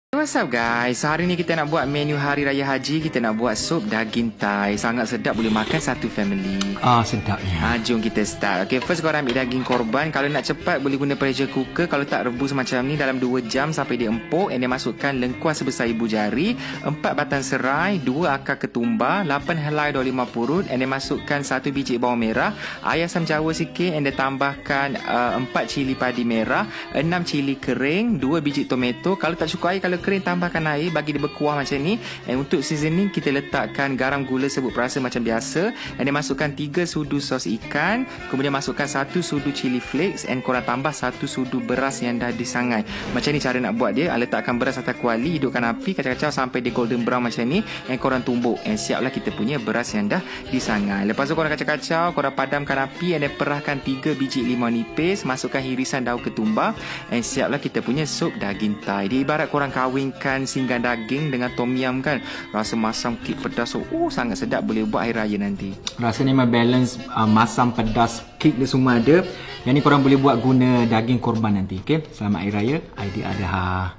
What's up guys, hari ni kita nak buat menu Hari Raya Haji. Kita nak buat sup daging Thai. Sangat sedap, boleh makan satu family. Sedapnya. Jom kita start. Okay, first korang ambil daging korban. Kalau nak cepat boleh guna pressure cooker. Kalau tak, rebus macam ni dalam 2 jam sampai dia empuk. And dia masukkan lengkuas sebesar ibu jari, 4 batang serai, 2 akar ketumbar, 8 helai daun limau purut. And dia masukkan 1 biji bawang merah, air asam jawa sikit. And dia tambahkan 4 cili padi merah, 6 cili kering, 2 biji tomato. Kalau tak cukup air, kalau kering tambahkan air bagi dia berkuah macam ni. And untuk seasoning kita letakkan garam, gula, sebut perasa macam biasa. And dia masukkan 3 sudu sos ikan, kemudian masukkan 1 sudu chili flakes, and korang tambah 1 sudu beras yang dah disangai. Macam ni cara nak buat dia. Letakkan beras atas kuali, hidupkan api, kacau-kacau sampai dia golden brown macam ni. And korang tumbuk, and siaplah kita punya beras yang dah disangai. Lepas tu korang kacau-kacau, korang padamkan api, and then perahkan 3 biji limau nipis, masukkan hirisan daun ketumbar, and siaplah kita punya sup daging Thai. Dia ibarat korang kahwinkan singgan daging dengan tom yum kan. Rasa masam, kek, pedas, sangat sedap. Boleh buat hari raya nanti. Rasanya memang balance, masam, pedas, kick dia semua ada. Yang ni korang boleh buat guna daging korban nanti. Okay? Selamat Hari Raya Aidiladha.